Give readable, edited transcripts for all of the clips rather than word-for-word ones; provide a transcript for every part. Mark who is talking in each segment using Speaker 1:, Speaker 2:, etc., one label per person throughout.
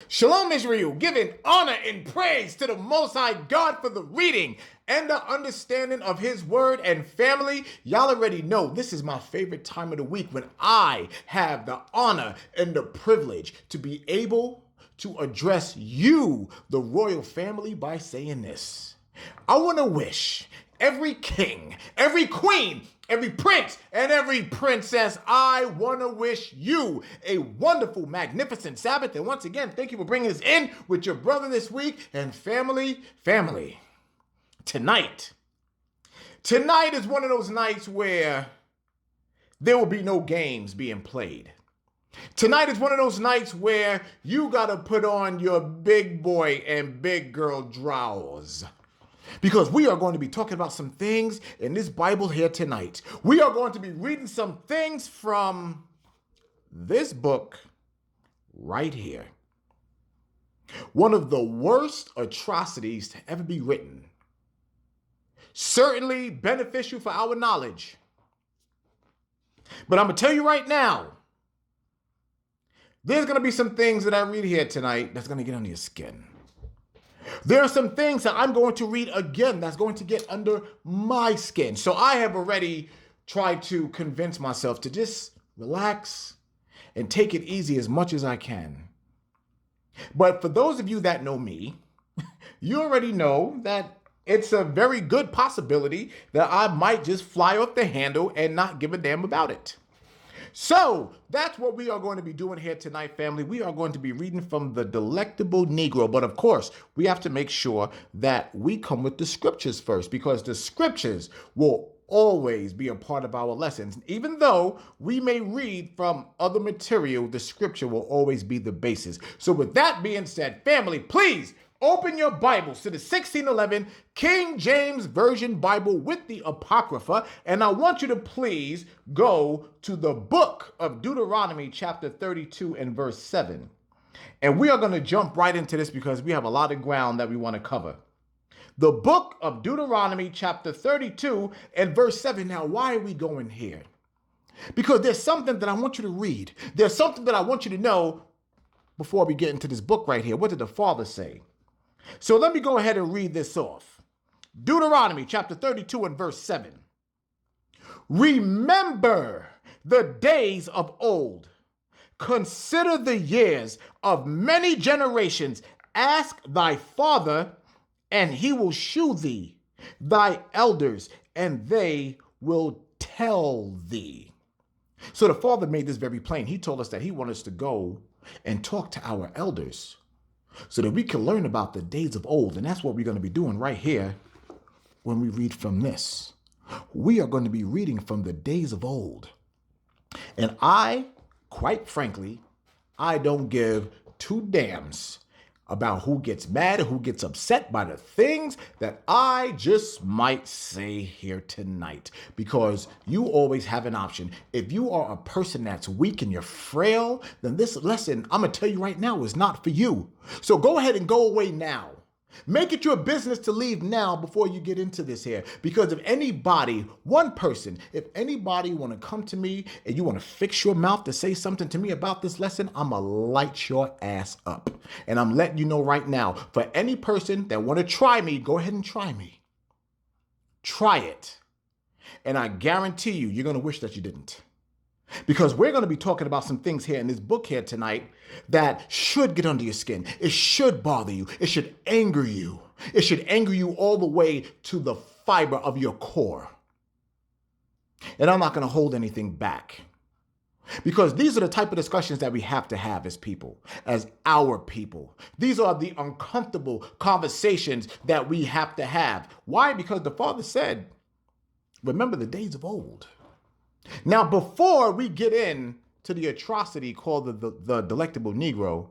Speaker 1: Shalom Israel, giving honor and praise to the Most High God for the reading and the understanding of His Word. And family, y'all already know this is my favorite time of the week when I have the honor and the privilege to be able to address you, the royal family, by saying this. I want to wish every king, every queen, every prince, and every princess, I want to wish you a wonderful, magnificent Sabbath. And once again, thank you for bringing us in with your brother this week. And family, tonight is one of those nights where there will be no games being played. Tonight is one of those nights where you got to put on your big boy and big girl drawers. Because we are going to be talking about some things in this Bible here tonight. We are going to be reading some things from this book right here. One of the worst atrocities to ever be written. Certainly beneficial for our knowledge. But I'm going to tell you right now, there's going to be some things that I read here tonight that's going to get under your skin. There are some things that I'm going to read again that's going to get under my skin. So I have already tried to convince myself to just relax and take it easy as much as I can. But for those of you that know me, you already know that it's a very good possibility that I might just fly off the handle and not give a damn about it. So that's what we are going to be doing here tonight, family. We are going to be reading from the Delectable Negro. But of course, we have to make sure that we come with the scriptures first, because the scriptures will always be a part of our lessons. Even though we may read from other material, the scripture will always be the basis. So with that being said, family, please open your Bibles to the 1611 King James Version Bible with the Apocrypha, and I want you to please go to the book of Deuteronomy chapter 32 and verse 7. And we are going to jump right into this because we have a lot of ground that we want to cover. The book of Deuteronomy chapter 32 and verse 7. Now, why are we going here? Because there's something that I want you to read. There's something that I want you to know before we get into this book right here. What did the Father say? So let me go ahead and read this off. Deuteronomy chapter 32 and verse 7. Remember the days of old. Consider the years of many generations. Ask thy father, and he will shew thee, thy elders, and they will tell thee. So the Father made this very plain. He told us that he wanted us to go and talk to our elders, so that we can learn about the days of old. And that's what we're going to be doing right here when we read from this. We are going to be reading from the days of old. And quite frankly, I don't give two damns about who gets mad or who gets upset by the things that I just might say here tonight, because you always have an option. If you are a person that's weak and you're frail, then this lesson, I'm going to tell you right now, is not for you. So go ahead and go away now. Make it your business to leave now before you get into this here. Because if anybody, one person, if anybody want to come to me and you want to fix your mouth to say something to me about this lesson, I'm going to light your ass up. And I'm letting you know right now, for any person that want to try me, go ahead and try me. Try it. And I guarantee you, you're going to wish that you didn't. Because we're going to be talking about some things here in this book here tonight that should get under your skin. It should bother you. It should anger you. It should anger you all the way to the fiber of your core. And I'm not going to hold anything back. Because these are the type of discussions that we have to have as people, as our people. These are the uncomfortable conversations that we have to have. Why? Because the Father said, remember the days of old. Now, before we get into the atrocity called the Delectable Negro,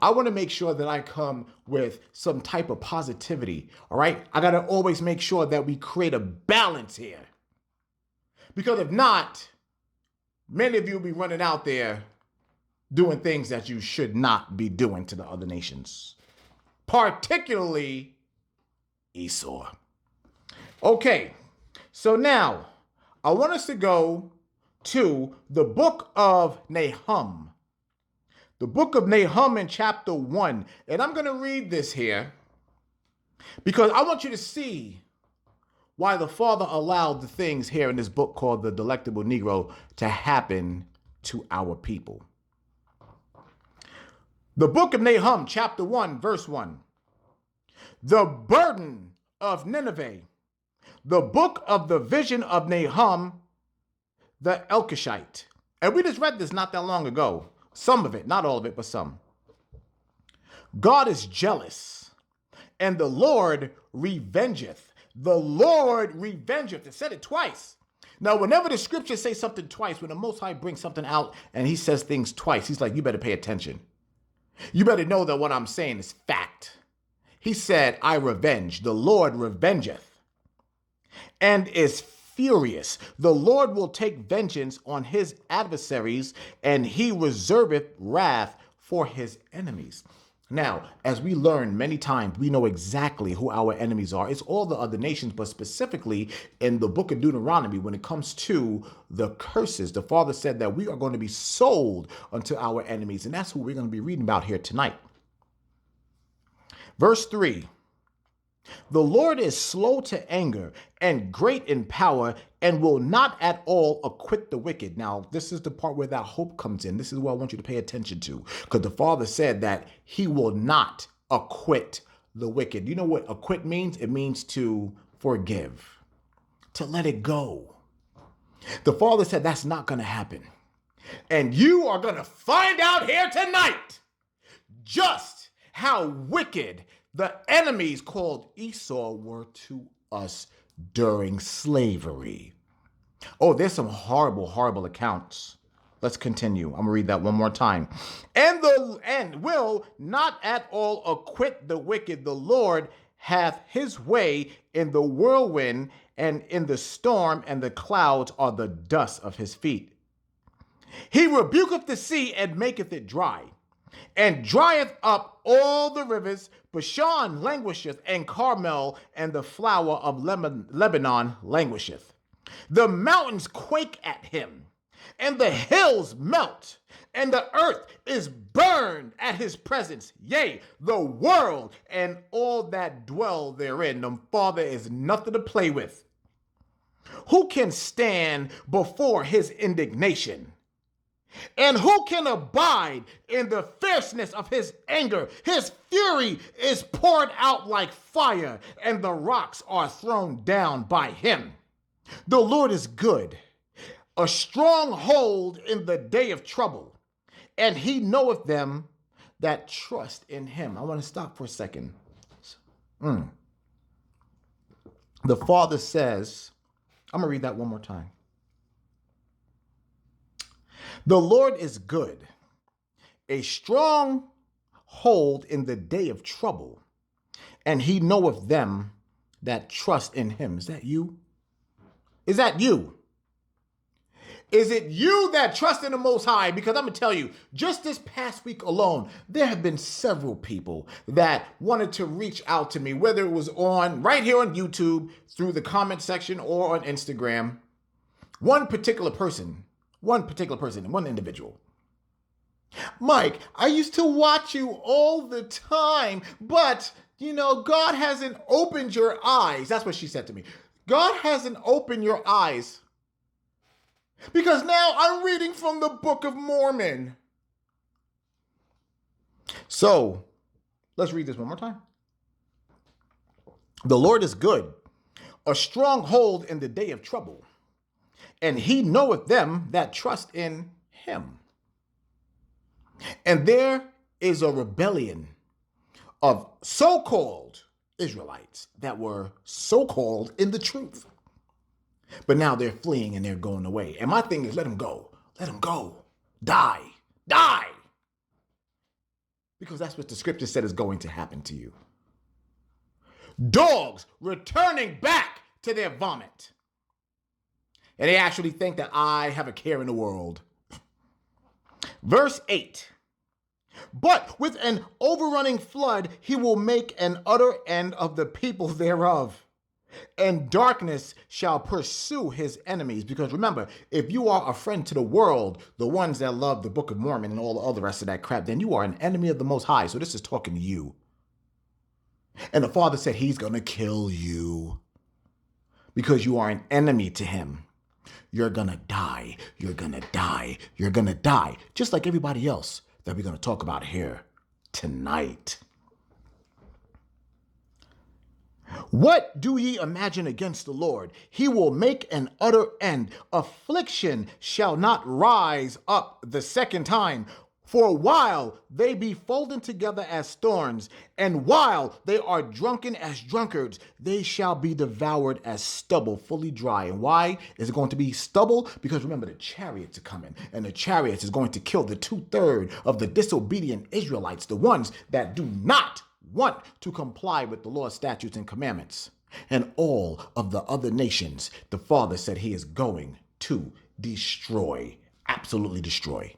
Speaker 1: I want to make sure that I come with some type of positivity. All right. I got to always make sure that we create a balance here. Because if not, many of you will be running out there doing things that you should not be doing to the other nations, particularly Esau. Okay. So now I want us to go to the book of Nahum, The book of Nahum in chapter 1. And I'm going to read this here because I want you to see why the Father allowed the things here in this book called the Delectable Negro to happen to our people. The book of Nahum, chapter 1, verse 1. The burden of Nineveh. The book of the vision of Nahum, the Elkoshite. And we just read this not that long ago. Some of it, not all of it, but some. God is jealous, and the Lord revengeth. The Lord revengeth. It said it twice. Now, whenever the scriptures say something twice, when the Most High brings something out and he says things twice, he's like, you better pay attention. You better know that what I'm saying is fact. He said, I revenge. The Lord revengeth and is furious. The Lord will take vengeance on his adversaries, and he reserveth wrath for his enemies. Now, as we learn many times, we know exactly who our enemies are. It's all the other nations, but specifically in the book of Deuteronomy, when it comes to the curses, the Father said that we are going to be sold unto our enemies, and that's who we're going to be reading about here tonight. Verse 3. The Lord is slow to anger and great in power and will not at all acquit the wicked. Now, this is the part where that hope comes in. This is what I want you to pay attention to, because the Father said that he will not acquit the wicked. You know what acquit means? It means to forgive, to let it go. The Father said that's not going to happen. And you are going to find out here tonight just how wicked the enemies called Esau were to us during slavery. Oh, there's some horrible, horrible accounts. Let's continue. I'm going to read that one more time. And will not at all acquit the wicked. The Lord hath his way in the whirlwind and in the storm, and the clouds are the dust of his feet. He rebuketh the sea and maketh it dry, and drieth up all the rivers. Bashan languisheth, and Carmel and the flower of Lebanon languisheth. The mountains quake at him, and the hills melt, and the earth is burned at his presence. Yea, the world and all that dwell therein. The Father is nothing to play with. Who can stand before his indignation? And who can abide in the fierceness of his anger? His fury is poured out like fire, and the rocks are thrown down by him. The Lord is good, a stronghold in the day of trouble, and he knoweth them that trust in him. I want to stop for a second. The Father says, I'm going to read that one more time. The Lord is good, a strong hold in the day of trouble, and he knoweth them that trust in him. Is that you? Is that you? Is it you that trust in the Most High? Because I'm going to tell you, just this past week alone, there have been several people that wanted to reach out to me, whether it was right here on YouTube, through the comment section, or on Instagram. One individual. Mike, I used to watch you all the time, but, God hasn't opened your eyes. That's what she said to me. God hasn't opened your eyes because now I'm reading from the Book of Mormon. So let's read this one more time. The Lord is good, a stronghold in the day of trouble, and he knoweth them that trust in him. And there is a rebellion of so-called Israelites that were so-called in the truth. But now they're fleeing and they're going away. And my thing is, let them go. Let them go. Die. Die. Because that's what the scripture said is going to happen to you. Dogs returning back to their vomit. And they actually think that I have a care in the world. Verse 8. But with an overrunning flood, he will make an utter end of the people thereof. and darkness shall pursue his enemies. Because remember, if you are a friend to the world, the ones that love the Book of Mormon and all the other rest of that crap, then you are an enemy of the Most High. So this is talking to you. And the Father said he's going to kill you because you are an enemy to him. You're going to die. You're going to die. You're going to die. Just like everybody else that we're going to talk about here tonight. What do ye imagine against the Lord? He will make an utter end. Affliction shall not rise up the second time. For a while they be folded together as thorns, and while they are drunken as drunkards, they shall be devoured as stubble, fully dry. And why is it going to be stubble? Because remember, the chariots are coming, and the chariots is going to kill the 2/3 of the disobedient Israelites, the ones that do not want to comply with the Lord's statutes and commandments. And all of the other nations, the Father said he is going to destroy, absolutely destroy.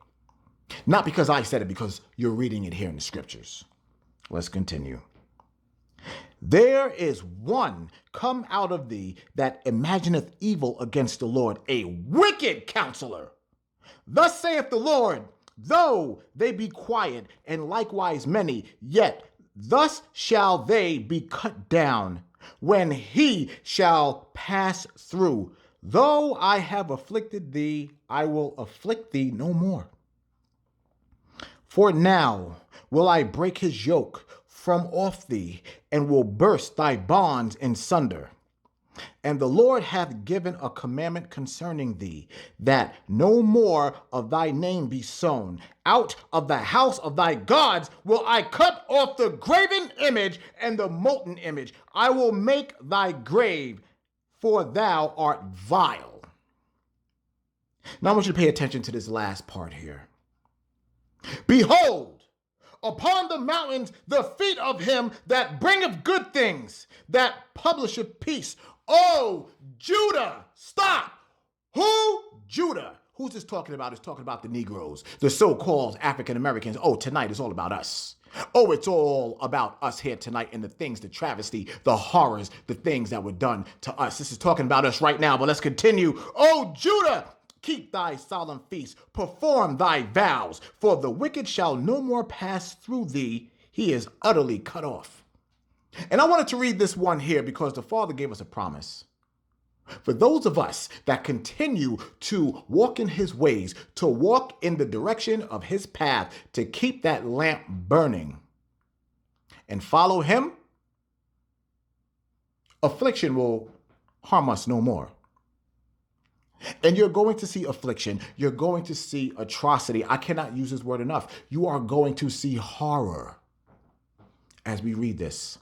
Speaker 1: Not because I said it, because you're reading it here in the scriptures. Let's continue. There is one come out of thee that imagineth evil against the Lord, a wicked counselor. Thus saith the Lord, though they be quiet, and likewise many, yet thus shall they be cut down when he shall pass through. Though I have afflicted thee, I will afflict thee no more. For now will I break his yoke from off thee, and will burst thy bonds in sunder. And the Lord hath given a commandment concerning thee, that no more of thy name be sown. Out of the house of thy gods will I cut off the graven image and the molten image. I will make thy grave, for thou art vile. Now I want you to pay attention to this last part here. Behold, upon the mountains the feet of him that bringeth good things, that publisheth peace. Oh, Judah, stop. Who? Judah. Who's this talking about? It's talking about the Negroes, the so-called African Americans. Oh, tonight is all about us. Oh, it's all about us here tonight and the things, the travesty, the horrors, the things that were done to us. This is talking about us right now, but let's continue. Oh, Judah, keep thy solemn feast, perform thy vows, for the wicked shall no more pass through thee. He is utterly cut off. And I wanted to read this one here because the Father gave us a promise. For those of us that continue to walk in his ways, to walk in the direction of his path, to keep that lamp burning and follow him, affliction will harm us no more. And you're going to see affliction. You're going to see atrocity. I cannot use this word enough. You are going to see horror as we read this.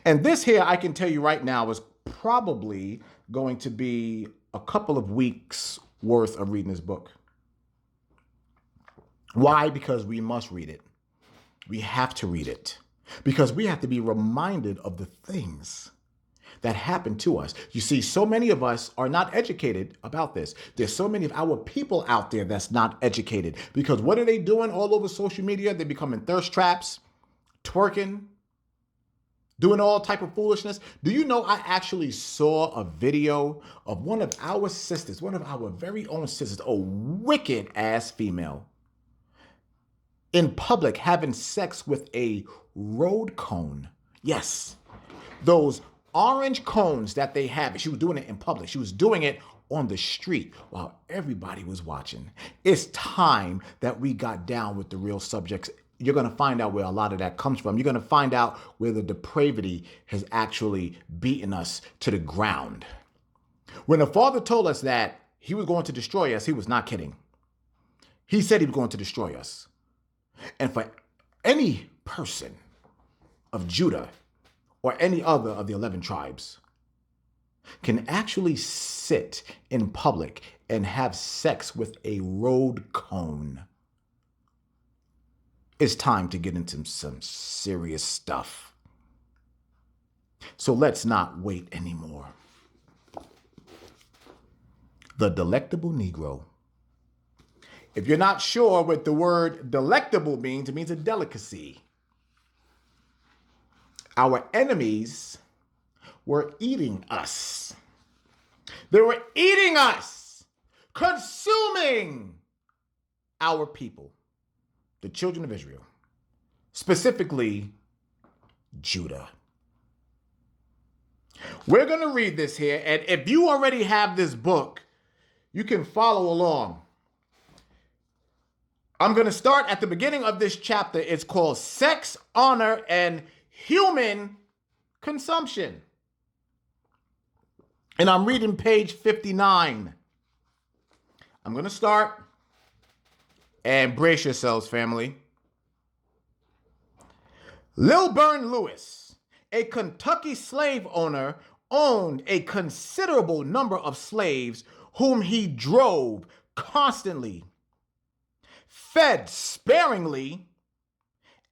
Speaker 1: And this here, I can tell you right now, is probably going to be a couple of weeks worth of reading this book. Why? Because we must read it. We have to read it. Because we have to be reminded of the things that happened to us. You see, so many of us are not educated about this. There's so many of our people out there that's not educated. Because what are they doing all over social media? They're becoming thirst traps, twerking, doing all type of foolishness. Do you know I actually saw a video of one of our sisters, one of our very own sisters, a wicked ass female, in public having sex with a road cone. Yes, those orange cones that they have. She was doing it in public. She was doing it on the street while everybody was watching. It's time that we got down with the real subjects. You're going to find out where a lot of that comes from. You're going to find out where the depravity has actually beaten us to the ground. When the Father told us that he was going to destroy us, he was not kidding. He said he was going to destroy us. And for any person of Judah or any other of the 11 tribes can actually sit in public and have sex with a road cone, it's time to get into some serious stuff. So let's not wait anymore. The Delectable Negro. If you're not sure what the word delectable means, it means a delicacy. Our enemies were eating us. They were eating us, consuming our people, the children of Israel, specifically Judah. We're going to read this here, and if you already have this book, you can follow along. I'm going to start at the beginning of this chapter. It's called Sex, Honor, and Human Consumption. And I'm reading page 59. I'm going to start, and brace yourselves, family. Lilburn Lewis, a Kentucky slave owner, owned a considerable number of slaves whom he drove constantly, fed sparingly,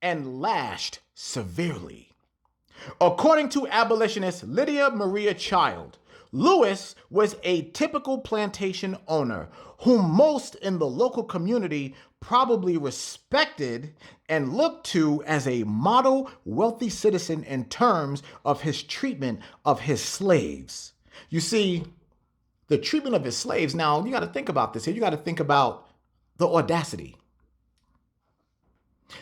Speaker 1: and lashed severely. According to abolitionist Lydia Maria Child, Lewis was a typical plantation owner whom most in the local community probably respected and looked to as a model wealthy citizen in terms of his treatment of his slaves. You see, the treatment of his slaves, now you got to think about this here. You got to think about the audacity.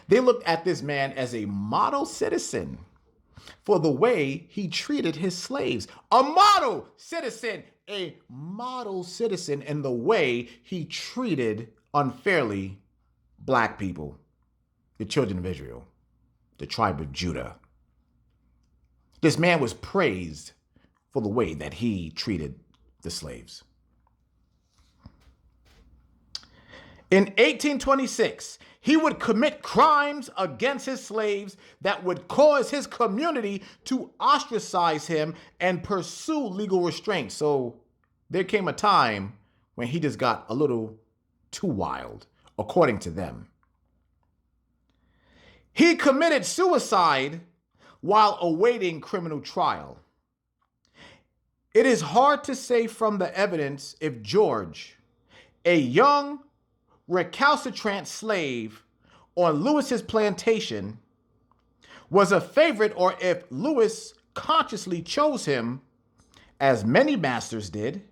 Speaker 1: They looked at this man as a model citizen for the way he treated his slaves. A model citizen in the way he treated unfairly black people, the children of Israel, the tribe of Judah. This man was praised for the way that he treated the slaves. In 1826, he would commit crimes against his slaves that would cause his community to ostracize him and pursue legal restraint. So there came a time when he just got a little too wild, according to them. He committed suicide while awaiting criminal trial. It is hard to say from the evidence if George, a young recalcitrant slave on Lewis's plantation, was a favorite or if Lewis consciously chose him, as many masters did,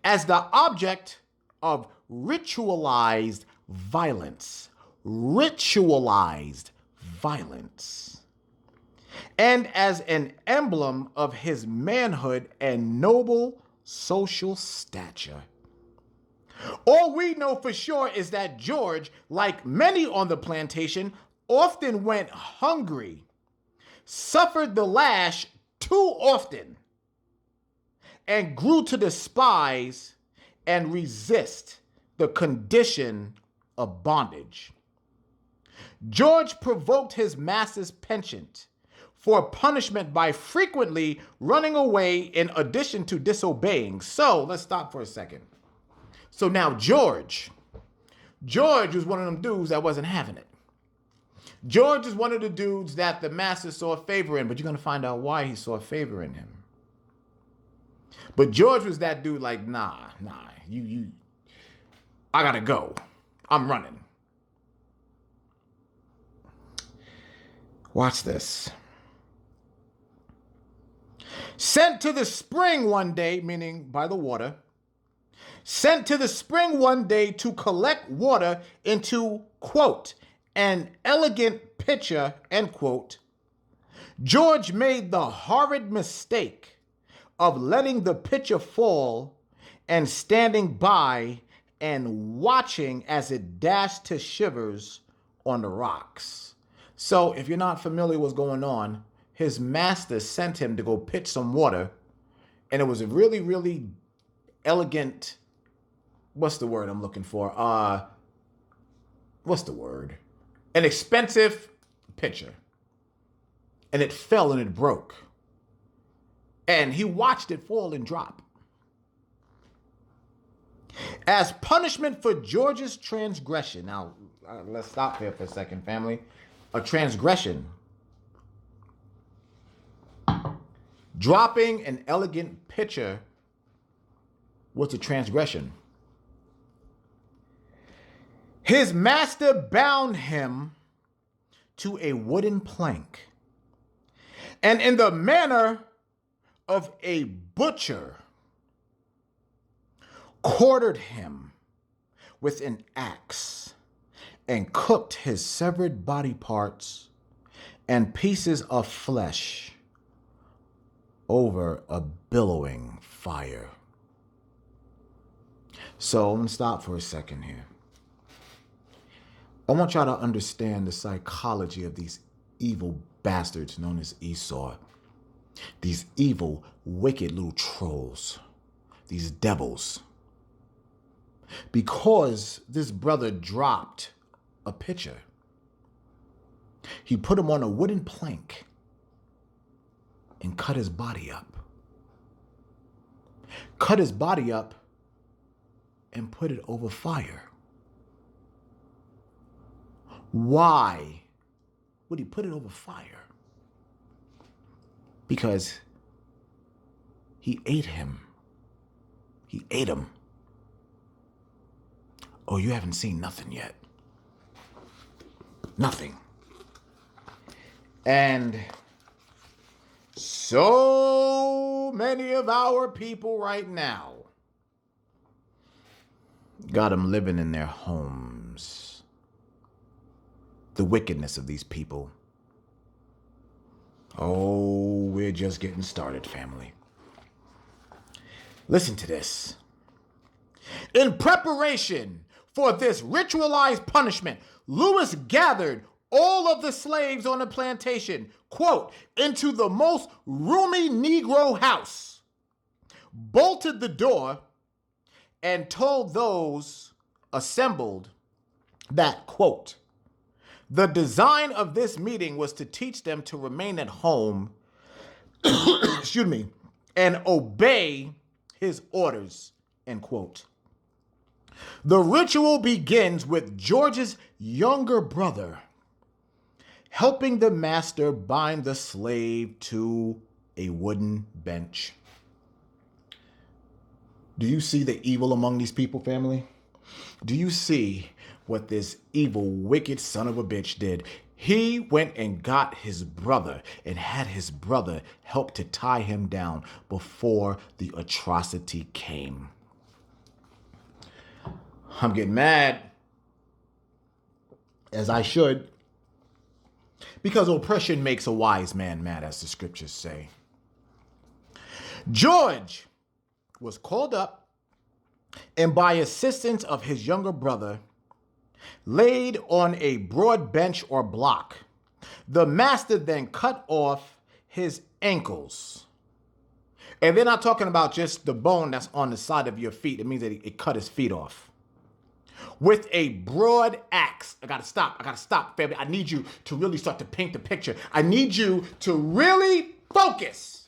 Speaker 1: as the object of ritualized violence. Ritualized violence. And as an emblem of his manhood and noble social stature. All we know for sure is that George, like many on the plantation, often went hungry, suffered the lash too often, and grew to despise and resist the condition of bondage. George provoked his master's penchant for punishment by frequently running away in addition to disobeying. So let's stop for a second. So now George was one of them dudes that wasn't having it. George is one of the dudes that the master saw a favor in, but you're going to find out why he saw a favor in him. But George was that dude like, nah, I gotta go. I'm running. Watch this. Sent to the spring one day, meaning by the water, sent to the spring one day to collect water into, quote, an elegant pitcher, end quote, George made the horrid mistake of letting the pitcher fall and standing by and watching as it dashed to shivers on the rocks. So if you're not familiar with what's going on, his master sent him to go pitch some water, and it was a really, really elegant, what's the word I'm looking for? An expensive pitcher. And it fell and it broke. And he watched it fall and drop. As punishment for George's transgression. Now, let's stop here for a second, family. A transgression. Dropping an elegant pitcher was a transgression. His master bound him to a wooden plank, and in the manner of a butcher quartered him with an axe and cooked his severed body parts and pieces of flesh over a billowing fire. So I'm going to stop for a second here. I want y'all to understand the psychology of these evil bastards known as Esau. These evil, wicked little trolls. These devils. Because this brother dropped a pitcher, he put him on a wooden plank and cut his body up. Cut his body up and put it over fire. Why would he put it over fire? Because he ate him. He ate him. Oh, you haven't seen nothing yet. Nothing. And so many of our people right now got them living in their homes. The wickedness of these people. Oh, we're just getting started, family. Listen to this. In preparation for this ritualized punishment, Lewis gathered all of the slaves on the plantation, quote, into the most roomy Negro house, bolted the door, and told those assembled that, quote, the design of this meeting was to teach them to remain at home, excuse me, and obey his orders, end quote. The ritual begins with George's younger brother helping the master bind the slave to a wooden bench. Do you see the evil among these people, family? Do you see what this evil, wicked son of a bitch did? He went and got his brother and had his brother help to tie him down before the atrocity came. I'm getting mad, as I should, because oppression makes a wise man mad, as the scriptures say. George was called up and by assistance of his younger brother, laid on a broad bench or block. The master then cut off his ankles. And they're not talking about just the bone that's on the side of your feet. It means that it cut his feet off. With a broad axe. I gotta stop, family. I need you to really start to paint the picture. I need you to really focus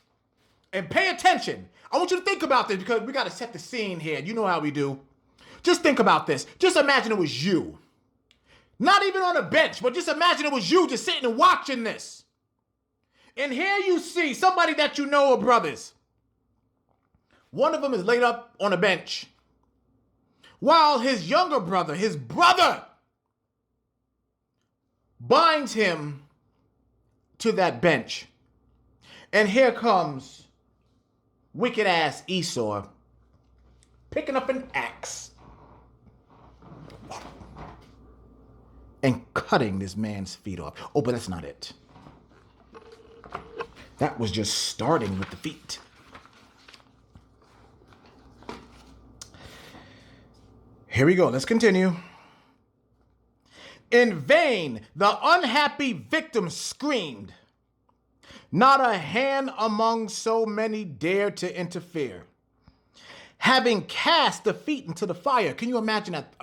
Speaker 1: and pay attention. I want you to think about this because we gotta set the scene here. You know how we do. Just think about this. Just imagine it was you. Not even on a bench, but just imagine it was you just sitting and watching this. And here you see somebody that you know are brothers. One of them is laid up on a bench, while his younger brother, his brother, binds him to that bench. And here comes wicked ass Esau picking up an axe and cutting this man's feet off. Oh, but that's not it. That was just starting with the feet. Here we go. Let's continue. In vain, the unhappy victim screamed. Not a hand among so many dared to interfere. Having cast the feet into the fire. Can you imagine that?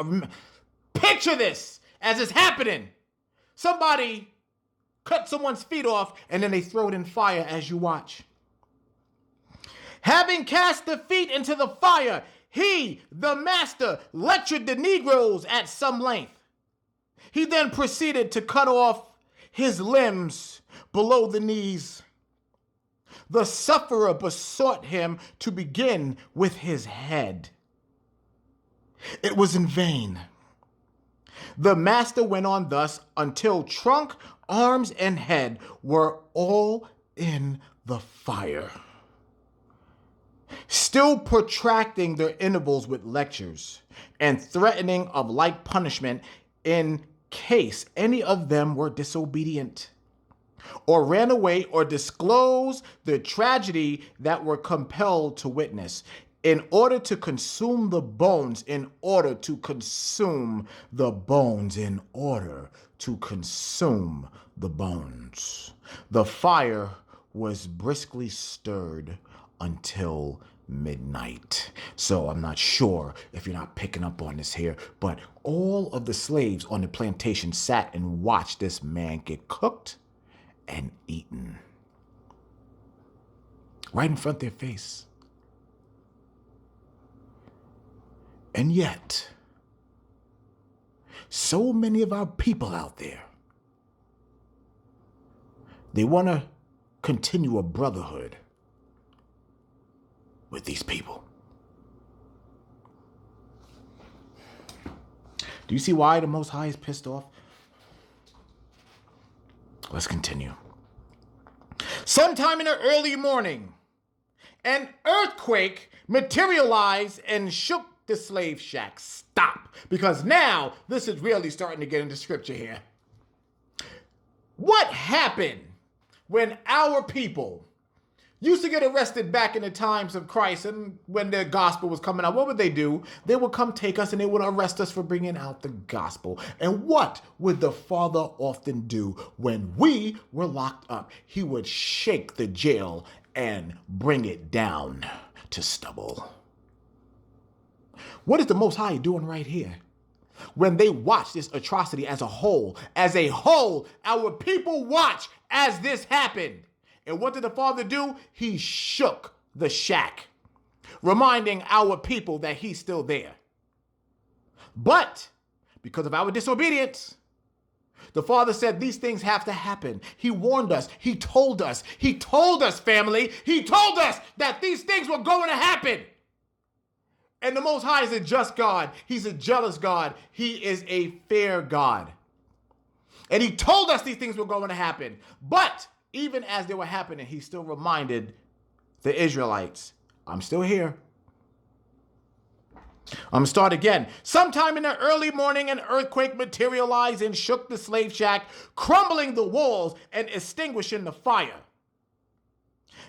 Speaker 1: Picture this as it's happening. Somebody cut someone's feet off and then they throw it in fire as you watch. Having cast the feet into the fire, he, the master, lectured the Negroes at some length. He then proceeded to cut off his limbs below the knees. The sufferer besought him to begin with his head. It was in vain. The master went on thus until trunk, arms, and head were all in the fire. still protracting their intervals with lectures and threatening of like punishment in case any of them were disobedient, or ran away or disclosed the tragedy that were compelled to witness, in order to consume the bones, in order to consume the bones, in order to consume the bones. The fire was briskly stirred until midnight. So I'm not sure if you're not picking up on this here, but all of the slaves on the plantation sat and watched this man get cooked and eaten right in front of their face. And yet, so many of our people out there, they want to continue a brotherhood with these people. Do you see why the Most High is pissed off? Let's continue. Sometime in the early morning, an earthquake materialized and shook the slave shack. Stop, because now this is really starting to get into scripture here. What happened when our people used to get arrested back in the times of Christ, and when the gospel was coming out? What would they do? They would come take us and they would arrest us for bringing out the gospel. And what would the Father often do when we were locked up? He would shake the jail and bring it down to stubble. What is the Most High doing right here? When they watch this atrocity as a whole, our people watch as this happened. And what did the Father do? He shook the shack, reminding our people that he's still there. But because of our disobedience, the Father said these things have to happen. He warned us. He told us, family. He told us that these things were going to happen. And the Most High is a just God. He's a jealous God. He is a fair God. And he told us these things were going to happen. But even as they were happening, he still reminded the Israelites, I'm still here. I'm going to start again. Sometime in the early morning, an earthquake materialized and shook the slave shack, crumbling the walls and extinguishing the fire.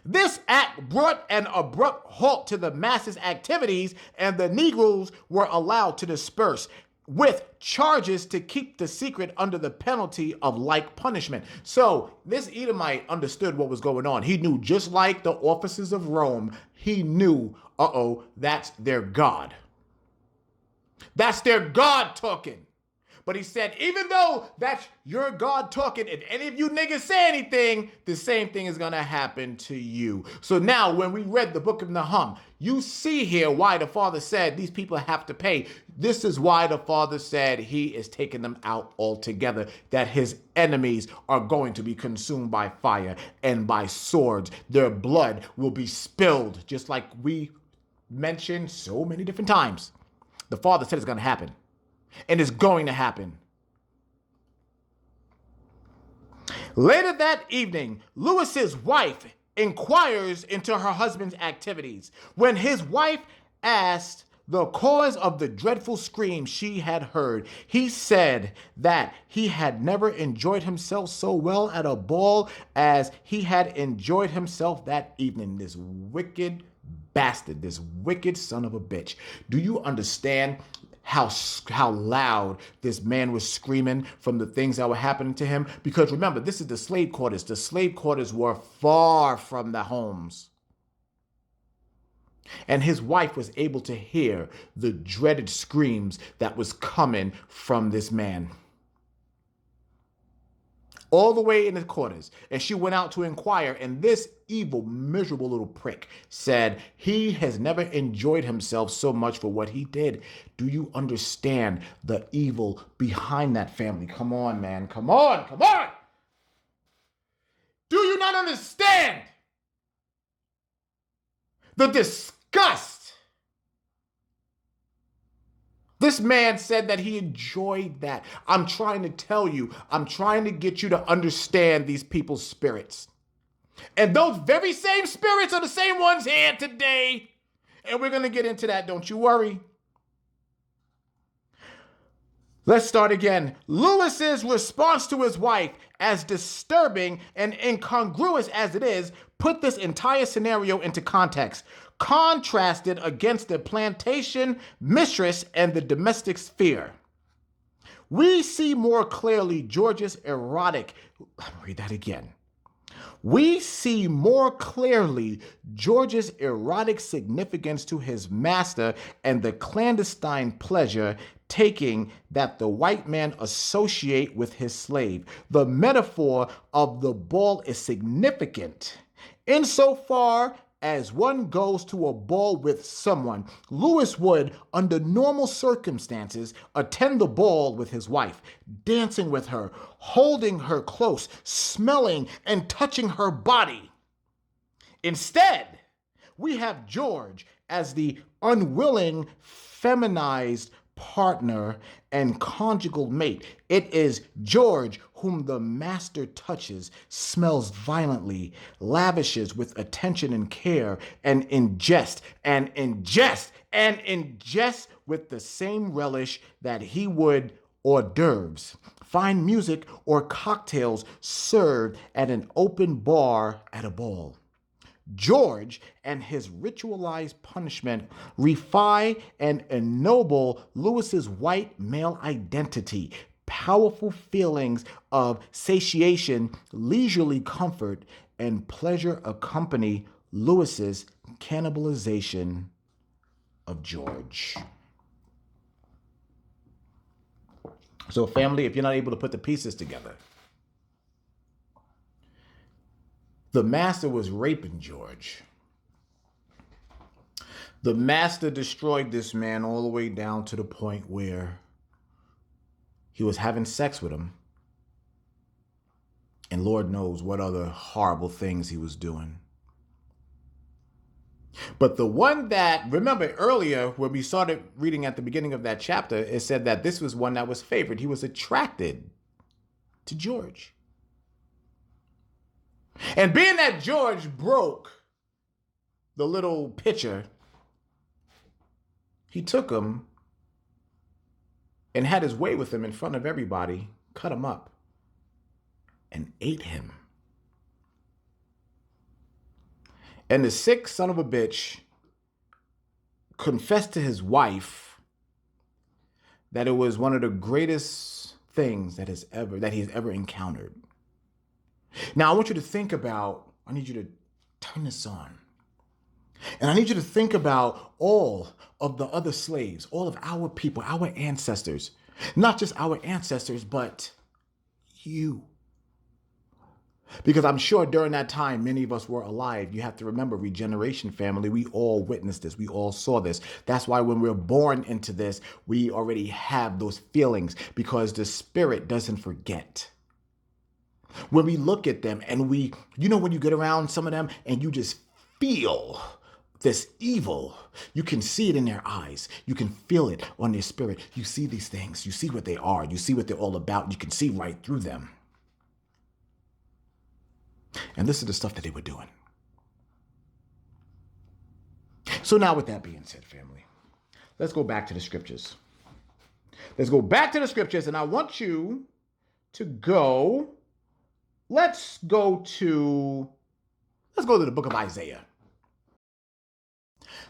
Speaker 1: This act brought an abrupt halt to the masses' activities, and the Negroes were allowed to disperse, with charges to keep the secret under the penalty of like punishment. So this Edomite understood what was going on. He knew, just like the officers of Rome, he knew, that's their God. That's their God talking. But he said, even though that's your God talking, if any of you niggas say anything, the same thing is going to happen to you. So now when we read the book of Nahum, you see here why the Father said these people have to pay. This is why the Father said he is taking them out altogether, that his enemies are going to be consumed by fire and by swords. Their blood will be spilled, just like we mentioned so many different times. The Father said it's going to happen. And it's going to happen. Later that evening, Lewis's wife inquires into her husband's activities. When his wife asked the cause of the dreadful scream she had heard, he said that he had never enjoyed himself so well at a ball as he had enjoyed himself that evening. This wicked bastard, this wicked son of a bitch. Do you understand how loud this man was screaming from the things that were happening to him? Because remember, this is the slave quarters. The slave quarters were far from the homes. And his wife was able to hear the dreaded screams that was coming from this man, all the way in the quarters. And she went out to inquire, and this evil, miserable little prick said he has never enjoyed himself so much for what he did. Do you understand the evil behind that, family? Come on, man. Come on. Come on. Do you not understand the disgust? This man said that he enjoyed that. I'm trying to tell you, I'm trying to get you to understand these people's spirits. And those very same spirits are the same ones here today. And we're going to get into that, don't you worry. Let's start again. Lewis's response to his wife, as disturbing and incongruous as it is, put this entire scenario into context, contrasted against the plantation mistress and the domestic sphere. We see more clearly George's erotic, let me read that again. We see more clearly George's erotic significance to his master and the clandestine pleasure taking that the white man associate with his slave. The metaphor of the ball is significant insofar as one goes to a ball with someone. Lewis would, under normal circumstances, attend the ball with his wife, dancing with her, holding her close, smelling and touching her body. Instead, we have George as the unwilling, feminized partner and conjugal mate. It is George whom the master touches, smells violently, lavishes with attention and care, and ingests with the same relish that he would hors d'oeuvres, fine music, or cocktails served at an open bar at a ball. George and his ritualized punishment refine and ennoble Lewis's white male identity. Powerful feelings of satiation, leisurely comfort, and pleasure accompany Lewis's cannibalization of George. So, family, if you're not able to put the pieces together, the master was raping George. The master destroyed this man all the way down to the point where he was having sex with him. And Lord knows what other horrible things he was doing. But the one that, remember earlier when we started reading at the beginning of that chapter, it said that this was one that was favored. He was attracted to George. And being that George broke the little pitcher, he took him and had his way with him in front of everybody, cut him up, and ate him. And the sick son of a bitch confessed to his wife that it was one of the greatest things that he's ever encountered. Now, I want you to think about, I need you to turn this on. And I need you to think about all of the other slaves, all of our people, our ancestors. Not just our ancestors, but you. Because I'm sure during that time, many of us were alive. You have to remember, regeneration family, we all witnessed this. We all saw this. That's why when we're born into this, we already have those feelings because the spirit doesn't forget. When we look at them and when you get around some of them and you just feel this evil, you can see it in their eyes. You can feel it on their spirit. You see these things. You see what they are. You see what they're all about. You can see right through them. And this is the stuff that they were doing. So now with that being said, family, let's go back to the scriptures. Let's go back to the scriptures, and I want you to go. Let's go to the book of Isaiah.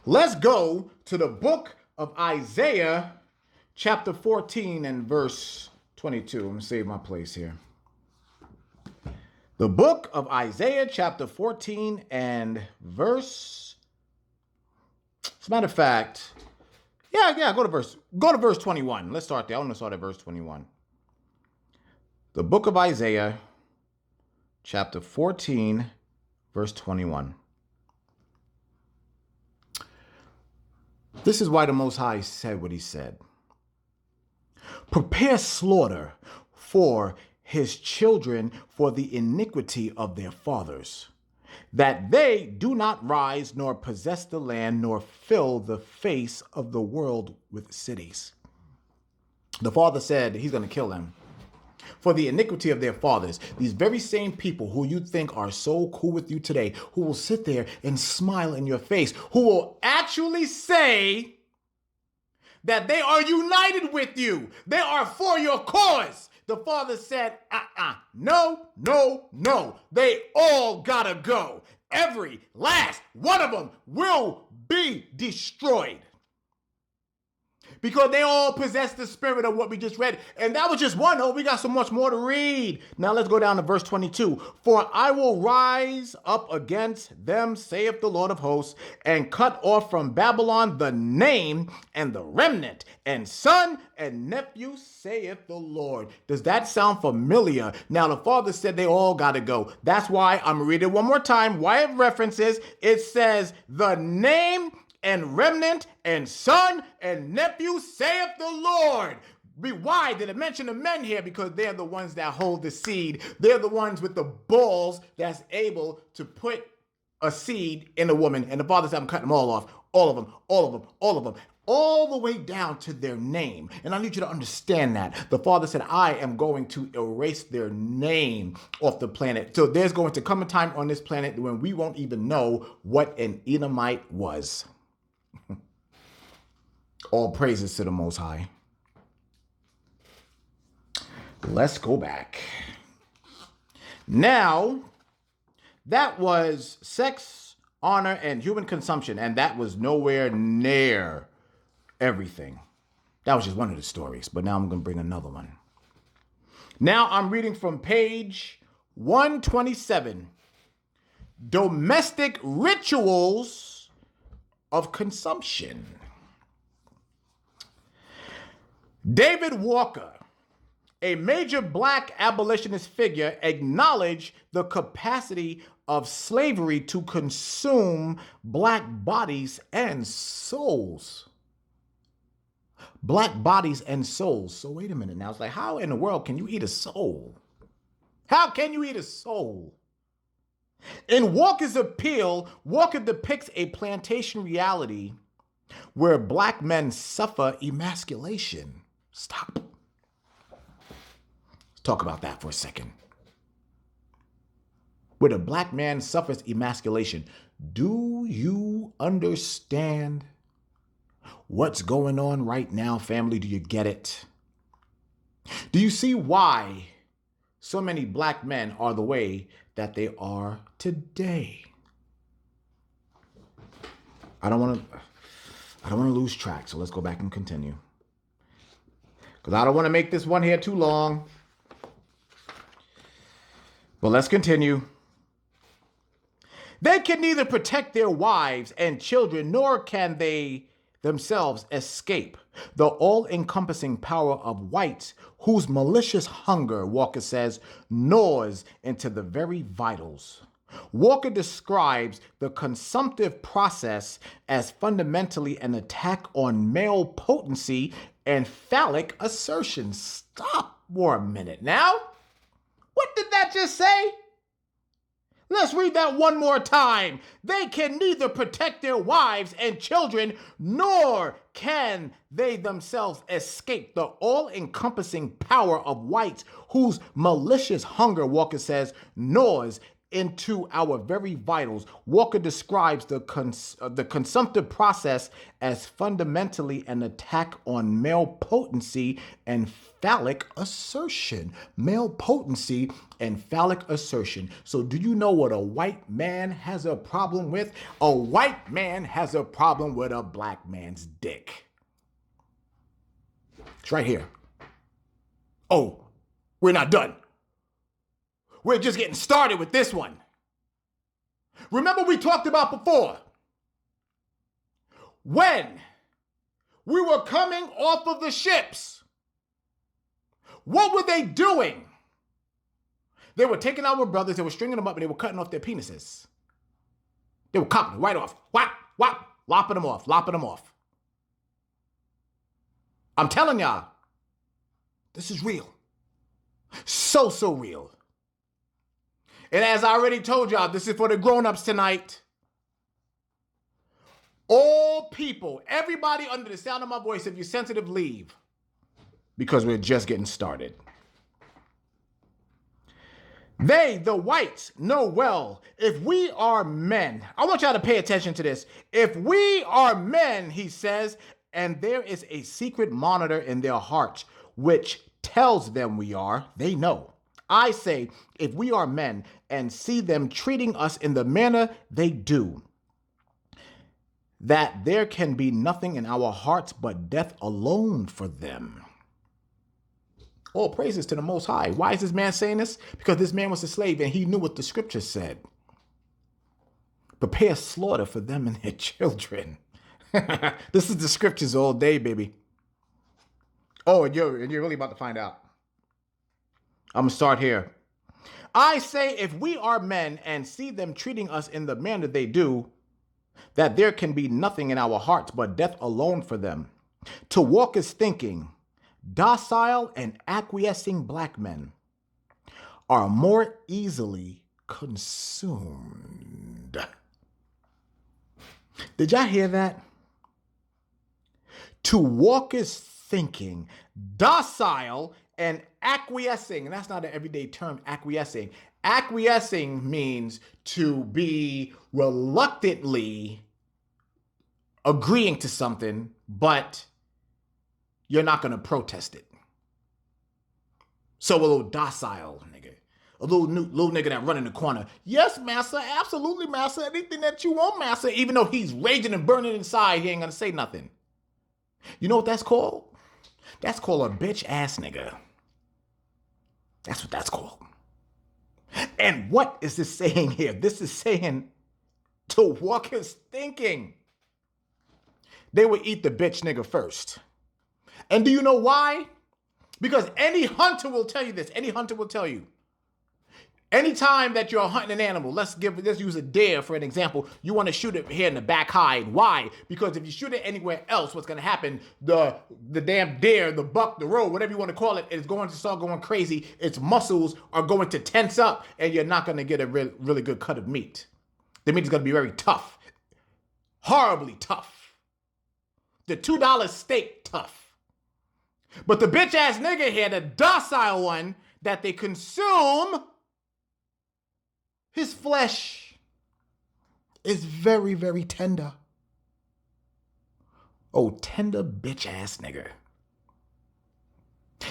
Speaker 1: Let's go to the book of Isaiah, chapter 14 and verse 22. Let me save my place here. The book of Isaiah, chapter 14 and verse. As a matter of fact, go to verse 21. Let's start there. I want to start at verse 21. The book of Isaiah, chapter 14, verse 21. This is why the Most High said what he said. Prepare slaughter for his children for the iniquity of their fathers, that they do not rise nor possess the land nor fill the face of the world with cities. The father said he's going to kill them. for the iniquity of their fathers. These very same people who you think are so cool with you today, who will sit there and smile in your face, who will actually say that they are united with you. They are for your cause. The Father said, no, no, no. They all gotta go. Every last one of them will be destroyed. Because they all possess the spirit of what we just read. And that was just one. Oh, we got so much more to read. Now let's go down to verse 22. For I will rise up against them, saith the Lord of hosts, and cut off from Babylon the name and the remnant, and son and nephew, saith the Lord. Does that sound familiar? Now the Father said they all got to go. That's why I'm reading it one more time. Why it references, it says the name and remnant and son and nephew, saith the Lord. Why did it mention the men here? Because they're the ones that hold the seed. They're the ones with the balls that's able to put a seed in a woman. And the Father said, I'm cutting them all off. All of them, all of them, all of them. All the way down to their name. And I need you to understand that. The Father said, I am going to erase their name off the planet. So there's going to come a time on this planet when we won't even know what an Edomite was. All praises to the Most High. Let's go back. Now, that was sex, honor, and human consumption, and that was nowhere near everything. That was just one of the stories, but now I'm going to bring another one. Now I'm reading from page 127. Domestic rituals of consumption. David Walker, a major black abolitionist figure, acknowledged the capacity of slavery to consume black bodies and souls. Black bodies and souls. So wait a minute now. It's like, how in the world can you eat a soul? How can you eat a soul? In Walker's appeal, Walker depicts a plantation reality where black men suffer emasculation. Stop. Let's talk about that for a second. Where the black man suffers emasculation. Do you understand what's going on right now, family? Do you get it? Do you see why so many black men are the way that they are today? I don't want to lose track, so let's go back and continue. Because I don't want to make this one here too long. But let's continue. They can neither protect their wives and children, nor can they themselves escape the all-encompassing power of whites, whose malicious hunger, Walker says, gnaws into the very vitals. Walker describes the consumptive process as fundamentally an attack on male potency and phallic assertion. Stop for a minute now. What did that just say? Let's read that one more time. They can neither protect their wives and children, nor can they themselves escape the all-encompassing power of whites, whose malicious hunger, Walker says, gnaws into our very vitals. Walker describes the consumptive process as fundamentally an attack on male potency and phallic assertion. Male potency and phallic assertion. So do you know what a white man has a problem with? A white man has a problem with a black man's dick. It's right here. Oh, we're not done. We're just getting started with this one. Remember we talked about before, when we were coming off of the ships, what were they doing? They were taking our brothers, they were stringing them up, and they were cutting off their penises. They were cutting them right off. Whap, whap, lopping them off, lopping them off. I'm telling y'all, this is real. So real. And as I already told y'all, this is for the grown-ups tonight. All people, everybody under the sound of my voice, if you're sensitive, leave. Because we're just getting started. They, the whites, know well if we are men. I want y'all to pay attention to this. If we are men, he says, and there is a secret monitor in their hearts which tells them we are, they know. I say, if we are men and see them treating us in the manner they do, that there can be nothing in our hearts but death alone for them. All praises to the Most High. Why is this man saying this? Because this man was a slave and he knew what the scripture said. Prepare slaughter for them and their children. This is the scriptures all day, baby. Oh, and you're really about to find out. I'm going to start here. I say, if we are men and see them treating us in the manner they do, that there can be nothing in our hearts but death alone for them. To walk is thinking. Docile and acquiescing black men are more easily consumed. Did y'all hear that? To walk is thinking. Docile and acquiescing, and that's not an everyday term, acquiescing. Acquiescing means to be reluctantly agreeing to something, but you're not going to protest it. So a little docile nigga, a little nigga that run in the corner. Yes, master, absolutely, master. Anything that you want, master. Even though he's raging and burning inside, he ain't going to say nothing. You know what that's called? That's called a bitch ass nigga. That's what that's called. And what is this saying here? This is saying to walk is thinking. They would eat the bitch nigga first. And do you know why? Because any hunter will tell you this. Any hunter will tell you. Anytime that you're hunting an animal, let's use a deer for an example. You want to shoot it here in the back hide. Why? Because if you shoot it anywhere else, what's going to happen? The damn deer, the buck, the roe, whatever you want to call it, is going to start going crazy. Its muscles are going to tense up, and you're not going to get a really good cut of meat. The meat is going to be very tough, horribly tough. The $2 steak tough. But the bitch ass nigga here, the docile one that they consume, his flesh is very, very tender. Oh, tender bitch ass nigga.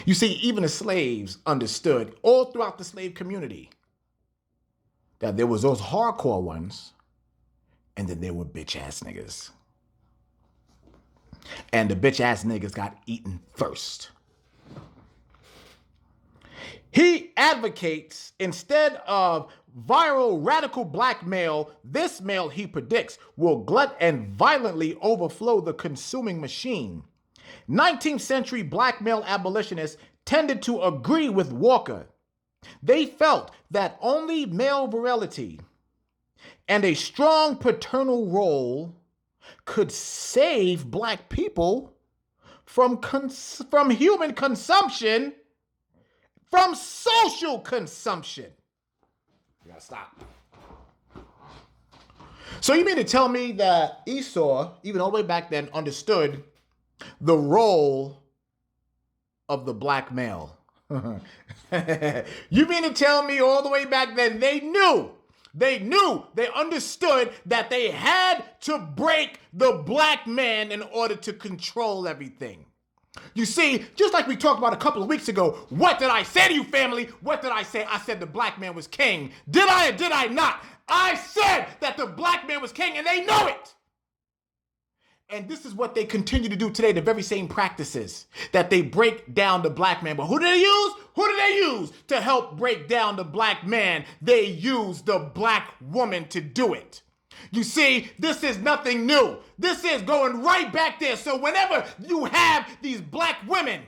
Speaker 1: You see, even the slaves understood all throughout the slave community that there was those hardcore ones and then there were bitch ass niggas. And the bitch ass niggas got eaten first. He advocates, instead of viral radical black male, this male, he predicts, will glut and violently overflow the consuming machine. 19th century black male abolitionists tended to agree with Walker. They felt that only male virility and a strong paternal role could save black people from human consumption, from social consumption. You gotta stop. So you mean to tell me that Esau, even all the way back then, understood the role of the black male? You mean to tell me all the way back then they understood that they had to break the black man in order to control everything? You see, just like we talked about a couple of weeks ago, what did I say to you, family? What did I say? I said the black man was king. Did I or did I not? I said that the black man was king, and they know it. And this is what they continue to do today, the very same practices that they break down the black man. But who do they use? Who do they use to help break down the black man? They use the black woman to do it. You see, this is nothing new. This is going right back there. So whenever you have these black women,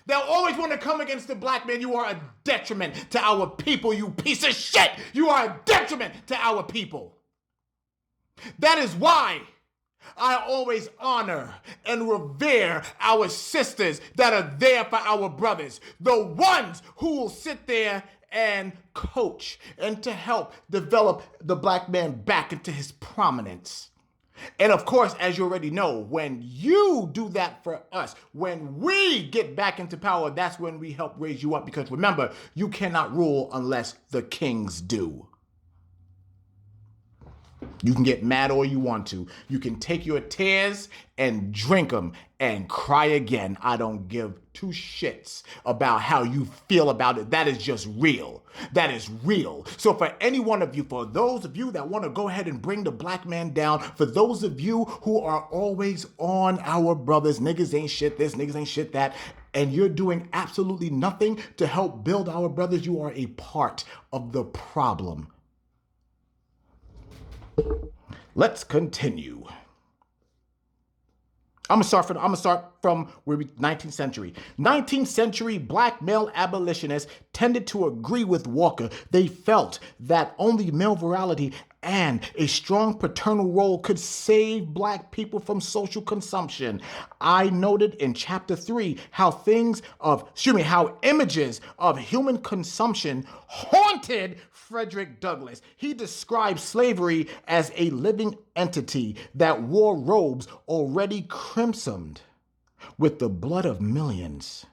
Speaker 1: they'll always want to come against the black man. You are a detriment to our people, you piece of shit. You are a detriment to our people. That is why I always honor and revere our sisters that are there for our brothers. The ones who will sit there and coach and to help develop the black man back into his prominence. And of course, as you already know, when you do that for us, when we get back into power, that's when we help raise you up. Because remember, you cannot rule unless the kings do. You can get mad all you want to. You can take your tears and drink them and cry again. I don't give two shits about how you feel about it. That is just real. That is real. So for any one of you, for those of you that want to go ahead and bring the black man down, for those of you who are always on our brothers, niggas ain't shit this, niggas ain't shit that, and you're doing absolutely nothing to help build our brothers, you are a part of the problem. Let's continue. I'm gonna start from 19th century. 19th century black male abolitionists tended to agree with Walker. They felt that only male virality and a strong paternal role could save black people from social consumption. I noted in chapter 3 how images of human consumption haunted Frederick Douglass. He described slavery as a living entity that wore robes already crimsoned with the blood of millions,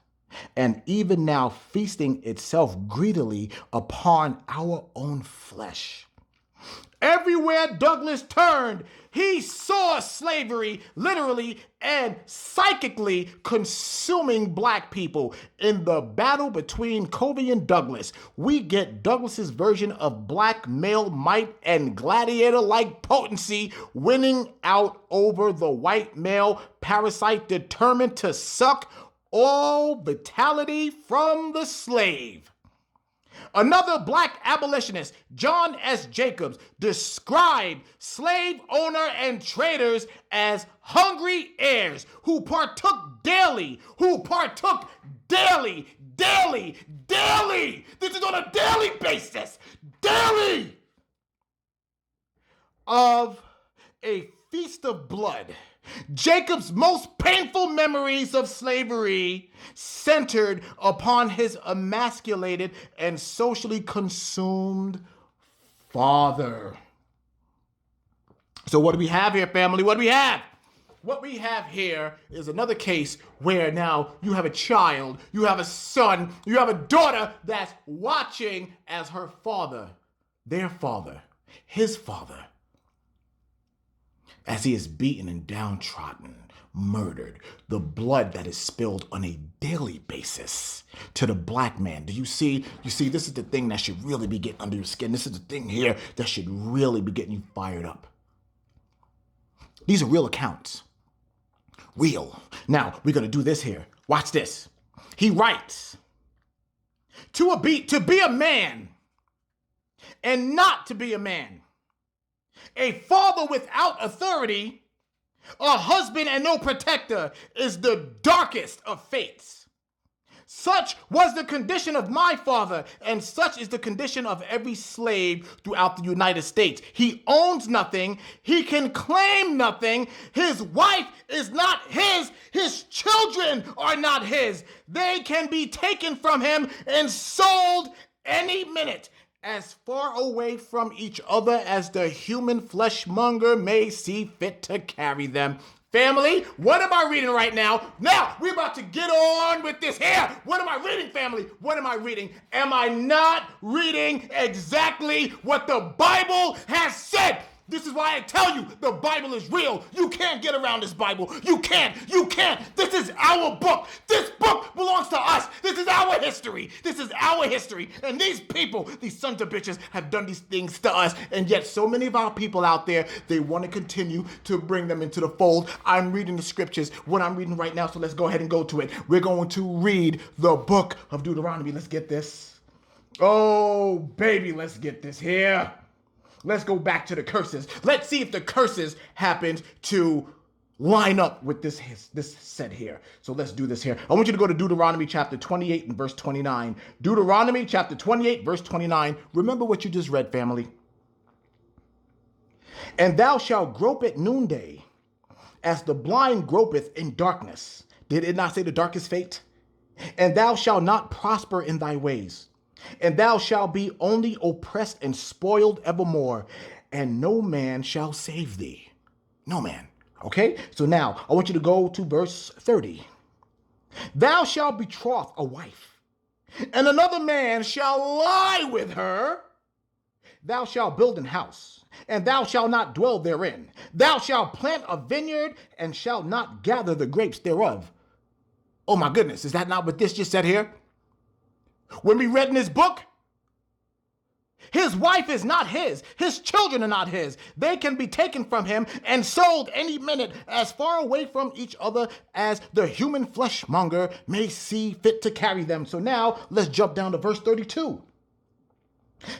Speaker 1: and even now feasting itself greedily upon our own flesh. Everywhere Douglass turned, he saw slavery literally and psychically consuming black people. In the battle between Covey and Douglass, we get Douglass's version of black male might and gladiator-like potency winning out over the white male parasite determined to suck all vitality from the slave. Another black abolitionist, John S. Jacobs, described slave owner and traders as hungry heirs who partook daily. This is on a daily basis, daily, of a feast of blood. Jacob's most painful memories of slavery centered upon his emasculated and socially consumed father. So what do we have here, family? What do we have? What we have here is another case where now you have a child, you have a son, you have a daughter that's watching as her father, their father, his father, as he is beaten and downtrodden, murdered, the blood that is spilled on a daily basis to the black man. Do you see? This is the thing that should really be getting under your skin. This is the thing here that should really be getting you fired up. These are real accounts. Real. Now, we're going to do this here. Watch this. He writes, to be a man and not to be a man, a father without authority, a husband and no protector, is the darkest of fates. Such was the condition of my father, and such is the condition of every slave throughout the United States. He owns nothing. He can claim nothing. His wife is not his. His children are not his. They can be taken from him and sold any minute, as far away from each other as the human fleshmonger may see fit to carry them. Family, what am I reading right now? Now, we're about to get on with this here. What am I reading, family? What am I reading? Am I not reading exactly what the Bible has said? This is why I tell you the Bible is real. You can't get around this Bible. You can't. This is our book. This book belongs to us. This is our history. And these people, these sons of bitches, have done these things to us. And yet so many of our people out there, they want to continue to bring them into the fold. I'm reading the scriptures, what I'm reading right now. So let's go ahead and go to it. We're going to read the book of Deuteronomy. Let's get this. Oh, baby, let's get this here. Let's go back to the curses. Let's see if the curses happened to line up with this set here. So let's do this here. I want you to go to Deuteronomy chapter 28 and verse 29. Deuteronomy chapter 28, verse 29. Remember what you just read, family. And thou shalt grope at noonday, as the blind gropeth in darkness. Did it not say the darkest fate? And thou shalt not prosper in thy ways. And thou shalt be only oppressed and spoiled evermore, and no man shall save thee. No man. Okay? So now I want you to go to verse 30. Thou shalt betroth a wife, and another man shall lie with her. Thou shalt build an house, and thou shalt not dwell therein. Thou shalt plant a vineyard, and shalt not gather the grapes thereof. Oh my goodness, is that not what this just said here? When we read in this book, his wife is not his. His children are not his. They can be taken from him and sold any minute as far away from each other as the human fleshmonger may see fit to carry them. So now let's jump down to verse 32.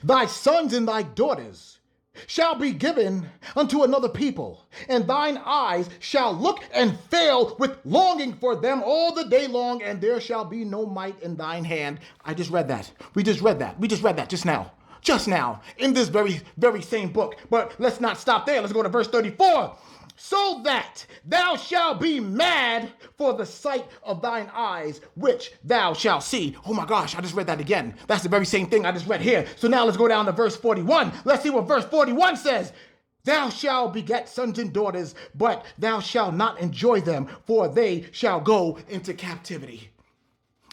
Speaker 1: Thy sons and thy daughters shall be given unto another people, and thine eyes shall look and fail with longing for them all the day long, and there shall be no might in thine hand. I just read that. We just read that just now. Just now, in this very same book. But let's not stop there. Let's go to verse 34. So that thou shalt be mad for the sight of thine eyes, which thou shalt see. Oh my gosh, I just read that again. That's the very same thing I just read here. So now let's go down to verse 41. Let's see what verse 41 says. Thou shalt beget sons and daughters, but thou shalt not enjoy them, for they shall go into captivity.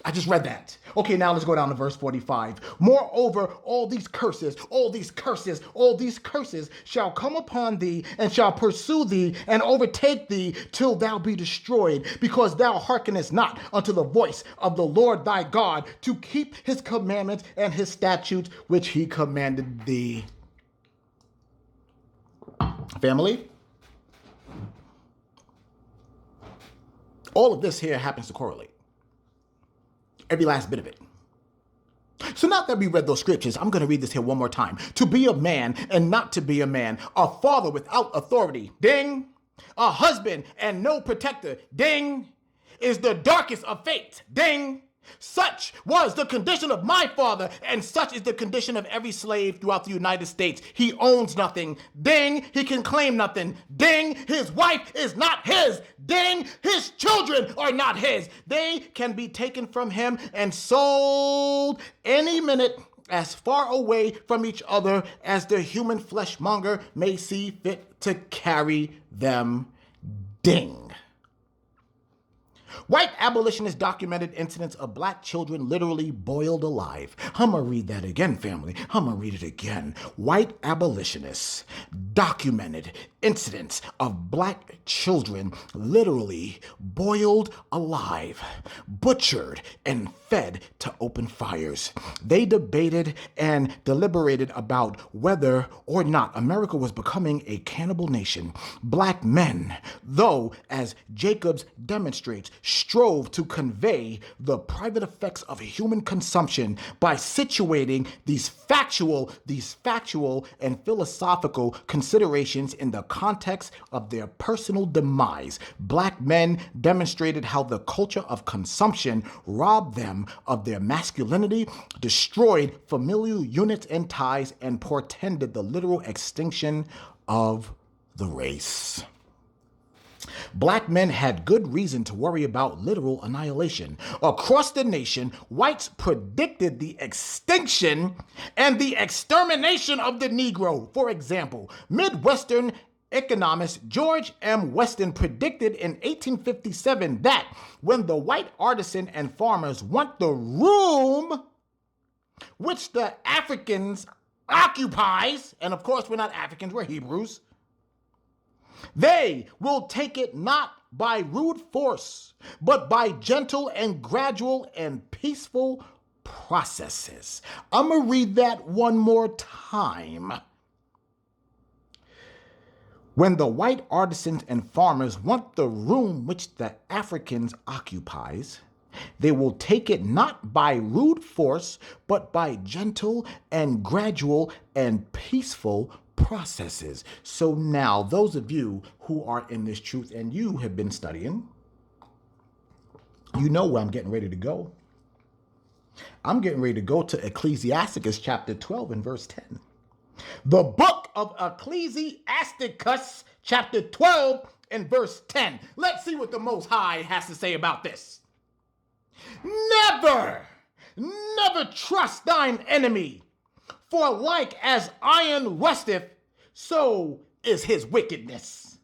Speaker 1: I just read that. Okay, now let's go down to verse 45. Moreover, all these curses shall come upon thee, and shall pursue thee, and overtake thee, till thou be destroyed, because thou hearkenest not unto the voice of the Lord thy God, to keep his commandments and his statutes, which he commanded thee. Family, all of this here happens to correlate. Every last bit of it. So now that we read those scriptures, I'm going to read this here one more time. To be a man and not to be a man, a father without authority, ding, a husband and no protector, ding, is the darkest of fate, ding. Such was the condition of my father, and such is the condition of every slave throughout the United States. He owns nothing. Ding, he can claim nothing. Ding, his wife is not his. Ding, his children are not his. They can be taken from him and sold any minute as far away from each other as the human fleshmonger may see fit to carry them. Ding. White abolitionists documented incidents of black children literally boiled alive. I'm going to read that again, family. I'm going to read it again. White abolitionists documented incidents of black children literally boiled alive, butchered, and fed to open fires. They debated and deliberated about whether or not America was becoming a cannibal nation. Black men, though, as Jacobs demonstrates, strove to convey the private effects of human consumption by situating these factual and philosophical considerations in the context of their personal demise. Black men demonstrated how the culture of consumption robbed them of their masculinity, destroyed familial units and ties, and portended the literal extinction of the race. Black men had good reason to worry about literal annihilation. Across the nation, whites predicted the extinction and the extermination of the Negro. For example, Midwestern economist George M. Weston predicted in 1857 that when the white artisan and farmers want the room which the Africans occupies, and of course we're not Africans, we're Hebrews, they will take it not by rude force, but by gentle and gradual and peaceful processes. I'm going to read that one more time. When the white artisans and farmers want the room which the Africans occupies, they will take it not by rude force, but by gentle and gradual and peaceful processes. So now, those of you who are in this truth and you have been studying, you know where I'm getting ready to go. I'm getting ready to go to Ecclesiasticus chapter 12 and verse 10. The book of Ecclesiasticus chapter 12 and verse 10. Let's see what the Most High has to say about this. Never trust thine enemy, for like as iron rusteth, so is his wickedness.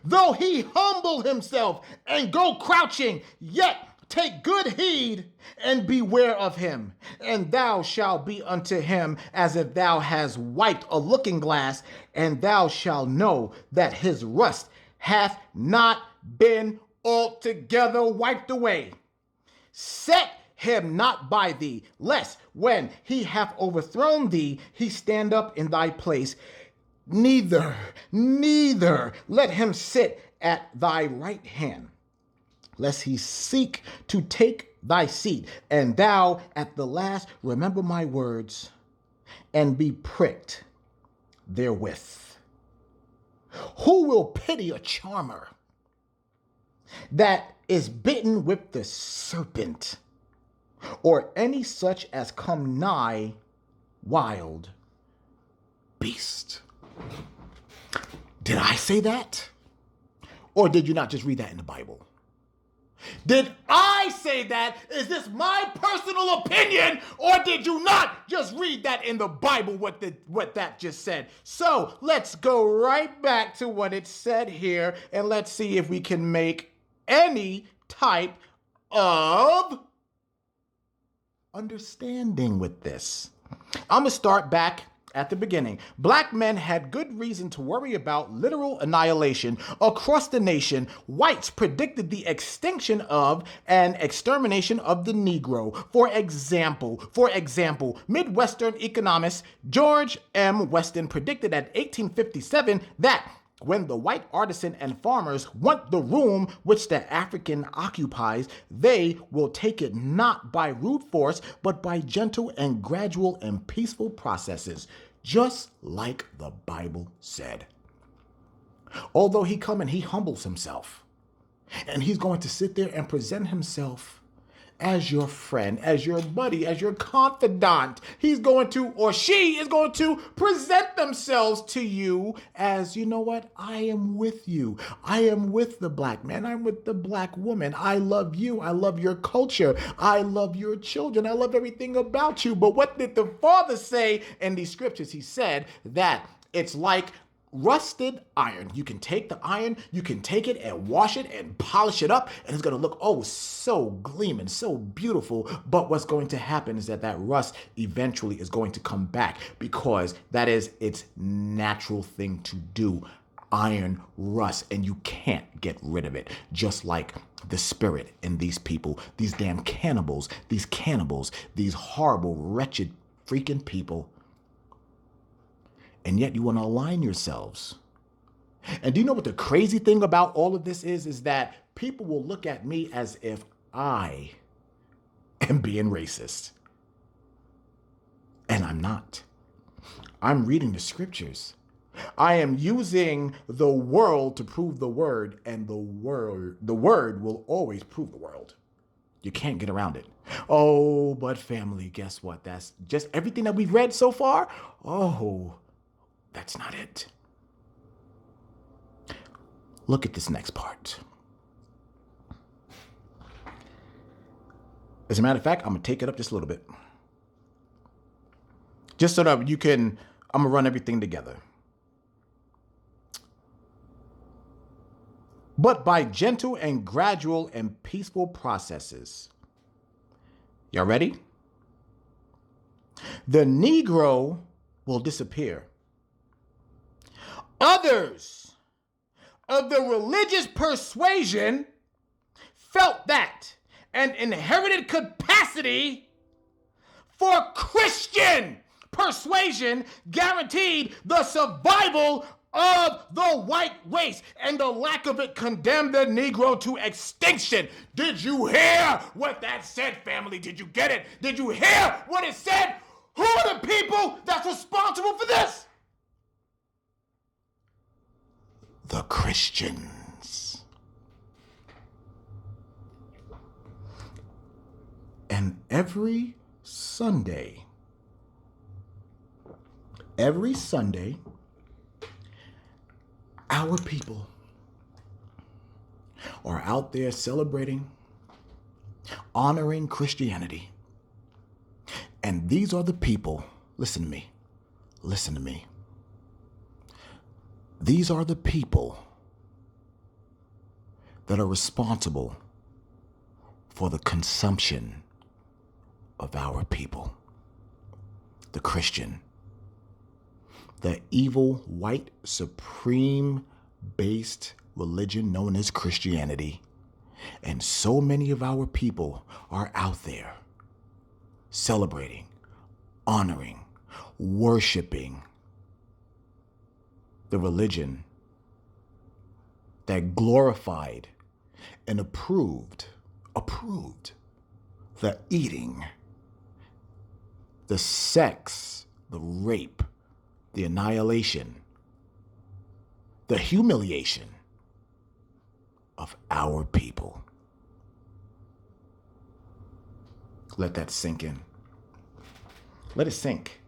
Speaker 1: Though he humble himself and go crouching, yet take good heed and beware of him. And thou shalt be unto him as if thou hast wiped a looking glass, and thou shalt know that his rust hath not been altogether wiped away. Set him not by thee, lest when he hath overthrown thee, he stand up in thy place. Neither let him sit at thy right hand, lest he seek to take thy seat, and thou at the last remember my words, and be pricked therewith. Who will pity a charmer that is bitten with the serpent, or any such as come nigh wild beast? Did I say that? Or did you not just read that in the Bible? Did I say that? Is this my personal opinion? Or did you not just read that in the Bible, what that just said? So let's go right back to what it said here, and let's see if we can make any type of understanding with this. I'm going to start back at the beginning. Black men had good reason to worry about literal annihilation across the nation. Whites predicted the extinction of and extermination of the Negro. For example, Midwestern economist George M. Weston predicted at 1857 that when the white artisan and farmers want the room which the African occupies, they will take it not by rude force, but by gentle and gradual and peaceful processes, just like the Bible said. Although he come and he humbles himself, and he's going to sit there and present himself as your friend, as your buddy, as your confidant. He's going to, or she is going to present themselves to you as, you know what? I am with you. I am with the black man. I'm with the black woman. I love you. I love your culture. I love your children. I love everything about you. But what did the Father say in these scriptures? He said that it's like rusted iron. You can take the iron, you can take it and wash it and polish it up, and it's going to look, oh, so gleaming, so beautiful. But what's going to happen is that rust eventually is going to come back, because that is its natural thing to do. Iron rust, and you can't get rid of it. Just like the spirit in these people, these damn cannibals, these horrible, wretched, freaking people. And yet you want to align yourselves. And do you know what the crazy thing about all of this is? Is that people will look at me as if I am being racist. And I'm not. I'm reading the scriptures. I am using the world to prove the word, and the word will always prove the world. You can't get around it. Oh, but family, guess what? That's just everything that we've read so far. Oh, that's not it. Look at this next part. As a matter of fact, I'm going to take it up just a little bit. Just so that I'm going to run everything together. But by gentle and gradual and peaceful processes. Y'all ready? The Negro will disappear. Others of the religious persuasion felt that an inherited capacity for Christian persuasion guaranteed the survival of the white race, and the lack of it condemned the Negro to extinction. Did you hear what that said, family? Did you get it? Did you hear what it said? Who are the people that's responsible for this? The Christians. And every Sunday, our people are out there celebrating, honoring Christianity. And these are the people, listen to me. These are the people that are responsible for the consumption of our people. The Christian, the evil white supreme-based religion known as Christianity. And so many of our people are out there celebrating, honoring, worshiping the religion that glorified and approved the eating, the sex, the rape, the annihilation, the humiliation of our people. Let that sink in. Let it sink.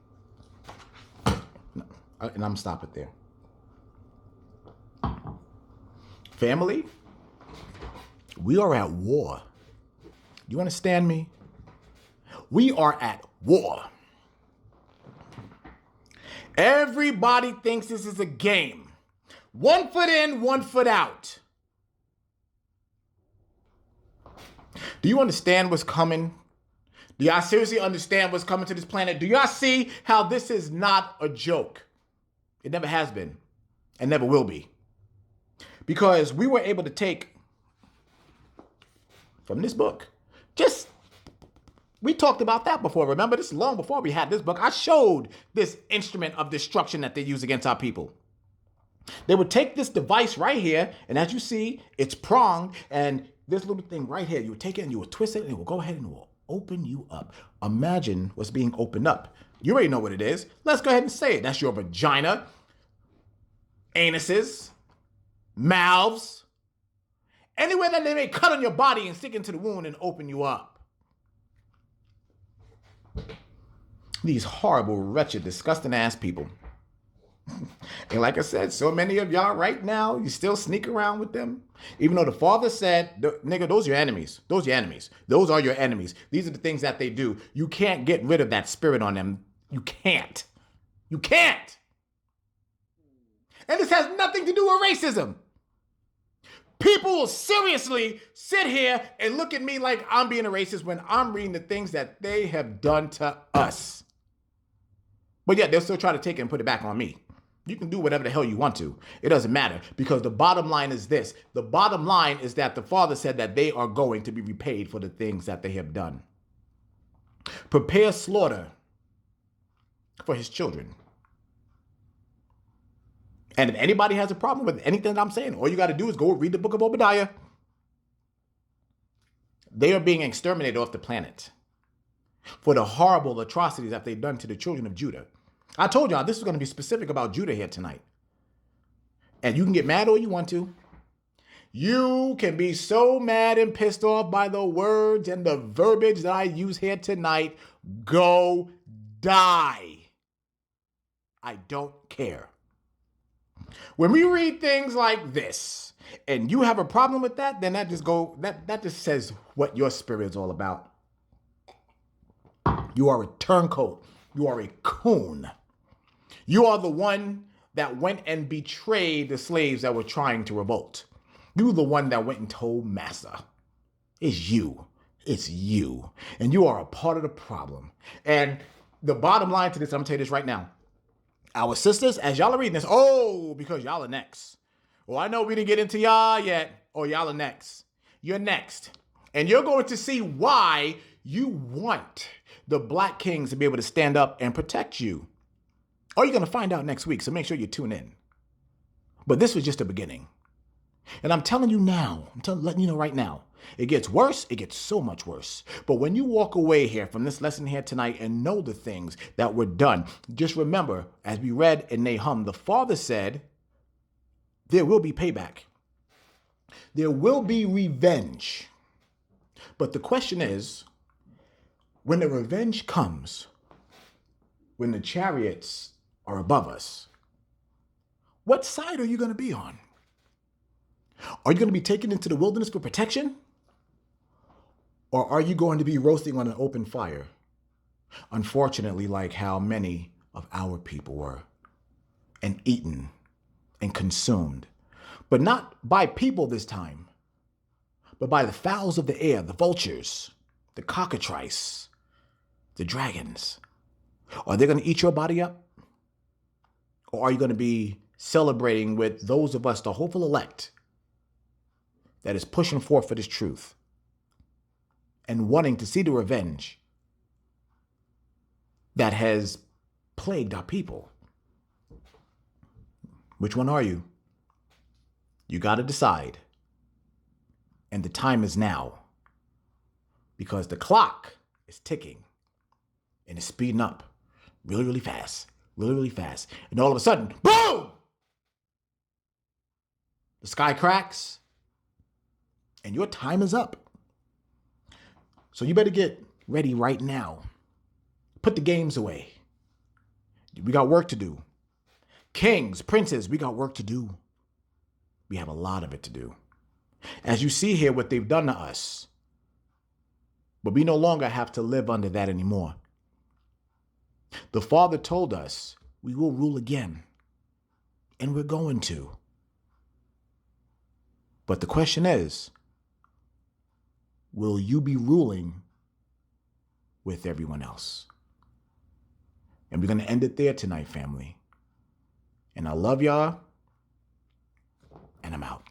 Speaker 1: And I'm stop it there. Family, we are at war. You understand me? We are at war. Everybody thinks this is a game. 1 foot in, 1 foot out. Do you understand what's coming? Do y'all seriously understand what's coming to this planet? Do y'all see how this is not a joke? It never has been and never will be. Because we were able to take from this book, we talked about that before. Remember, this is long before we had this book. I showed this instrument of destruction that they use against our people. They would take this device right here, and as you see, it's pronged, and this little thing right here, you would take it and you would twist it, and it will go ahead and it will open you up. Imagine what's being opened up. You already know what it is. Let's go ahead and say it. That's your vagina, anuses, mouths, anywhere that they may cut on your body and stick into the wound and open you up. These horrible, wretched, disgusting ass people. And like I said, so many of y'all right now, you still sneak around with them. Even though the Father said, nigga, those are your enemies. Those are your enemies. Those are your enemies. These are the things that they do. You can't get rid of that spirit on them. You can't. You can't. And this has nothing to do with racism. People will seriously sit here and look at me like I'm being a racist when I'm reading the things that they have done to us. But yet they'll still try to take it and put it back on me. You can do whatever the hell you want to. It doesn't matter, because the bottom line is this. The bottom line is that the Father said that they are going to be repaid for the things that they have done. Prepare slaughter for his children. And if anybody has a problem with anything that I'm saying, all you got to do is go read the book of Obadiah. They are being exterminated off the planet for the horrible atrocities that they've done to the children of Judah. I told y'all this is going to be specific about Judah here tonight. And you can get mad all you want to. You can be so mad and pissed off by the words and the verbiage that I use here tonight. Go die. I don't care. When we read things like this and you have a problem with that, then that just says what your spirit is all about. You are a turncoat. You are a coon. You are the one that went and betrayed the slaves that were trying to revolt. You're the one that went and told Massa. It's you. It's you. And you are a part of the problem. And the bottom line to this, I'm going to tell you this right now. Our sisters, as y'all are reading this, because y'all are next. Well, I know we didn't get into y'all yet. Y'all are next. You're next. And you're going to see why you want the black kings to be able to stand up and protect you. You're going to find out next week, so make sure you tune in. But this was just the beginning. And I'm telling you now, letting you know right now, it gets worse. It gets so much worse. But when you walk away here from this lesson here tonight and know the things that were done, just remember, as we read in Nahum, the Father said, there will be payback. There will be revenge. But the question is, when the revenge comes, when the chariots are above us, what side are you going to be on? Are you going to be taken into the wilderness for protection? Or are you going to be roasting on an open fire? Unfortunately, like how many of our people were, and eaten and consumed, but not by people this time, but by the fowls of the air, the vultures, the cockatrice, the dragons. Are they going to eat your body up? Or are you going to be celebrating with those of us, the hopeful elect, that is pushing forth for this truth and wanting to see the revenge that has plagued our people? Which one are you? You got to decide. And the time is now, because the clock is ticking and it's speeding up really, really fast, really, really fast. And all of a sudden, boom! The sky cracks and your time is up. So you better get ready right now. Put the games away. We got work to do. Kings, princes, we got work to do. We have a lot of it to do. As you see here, what they've done to us. But we no longer have to live under that anymore. The Father told us we will rule again. And we're going to. But the question is, will you be ruling with everyone else? And we're going to end it there tonight, family. And I love y'all. And I'm out.